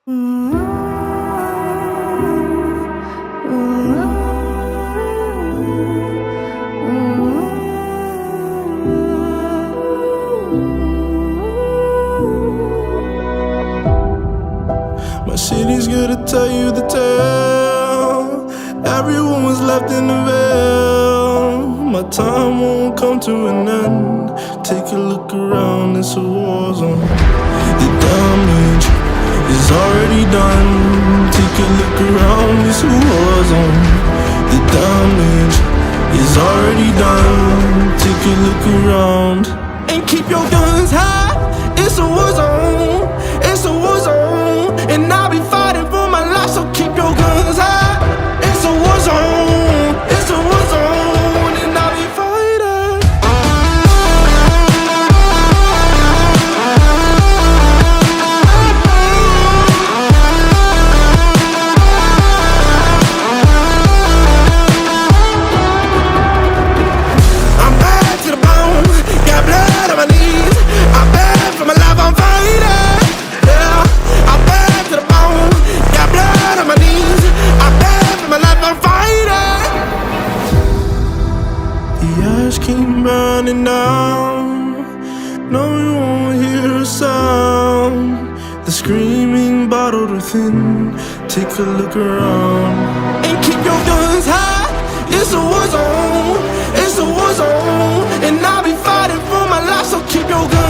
My city's gonna tell you the tale. Everyone was left in the veil. My time won't come to an end. Take a look around, it's a war zone. The damage is already done. Take a look around, it's a war zone. The damage is already done. Take a look around and keep your guns high. It's a war zone. It's a war zone, and I'll be fighting for my life. So keep your guns high. It's a war zone. It's a war zone, and I'll be fighting. I'm bad to the bone, got blood on my knees. I'm bad for my life, I'm fighting. Yeah, I'm bad to the bone, got blood on my knees. I'm bad for my life, I'm fighting. The ash came burning down. No, you won't hear a sound. The screaming bottled within. Take a look around and keep your guns high. It's a war zone. It's a war zone, and I'll be fighting for my life. So keep your guns